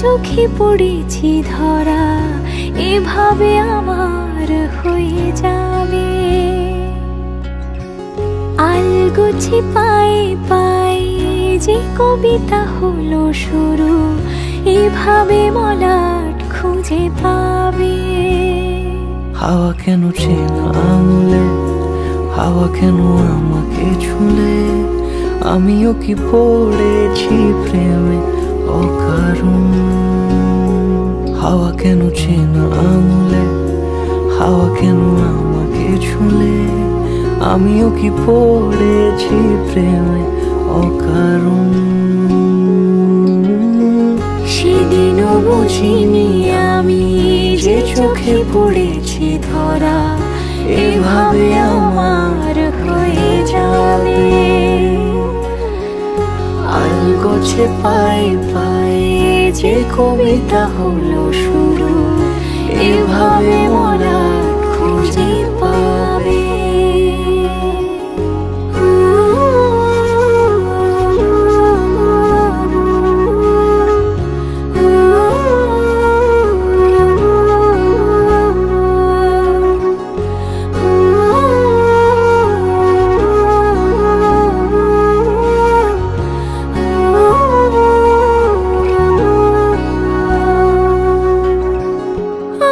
চোখে পড়েছি ধরা, এভাবে আমার হয়ে যাবে। আলগোছে পায়ে পায়ে যে কবিতা হলো শুরু, এভাবে মলাট খুঁজে পাবে। হাওয়া কেন চেনা আঙুলে, হাওয়া কেন আমাকে ছুলে, আমিও কি পড়েছি প্রেমে অকারণ। হাওয়া কেন চেনা আঙুলে, হাওয়া কেন আমাকে ছুলে, আমিও কি পড়েছি প্রেমে অকারণ। সেদিনও বুঝিনি আমি যে চোখে পড়েছি ধরা, এভাবে আমার হয়ে যাবে। আলগোছে পায়ে পায়ে যে কবিতা হলো শুরু, এভাবে মলাট খুঁজে পাবে।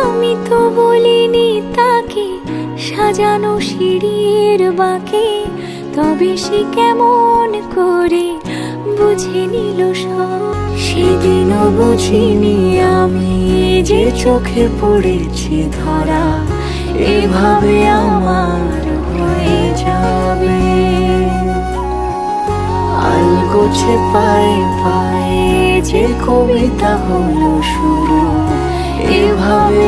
আমি তো বলিনি তাকে সাজানো সিঁড়ির বাঁকে, তবে সে কেমন করে বুঝে নিল সব। সেদিনও বুঝিনি আমি যে চোখে পড়েছি ধরা, এভাবে আমার হয়ে যাবে। আলগোছে পায়ে পায়ে যে কবিতা হলো শুরু, এভাবে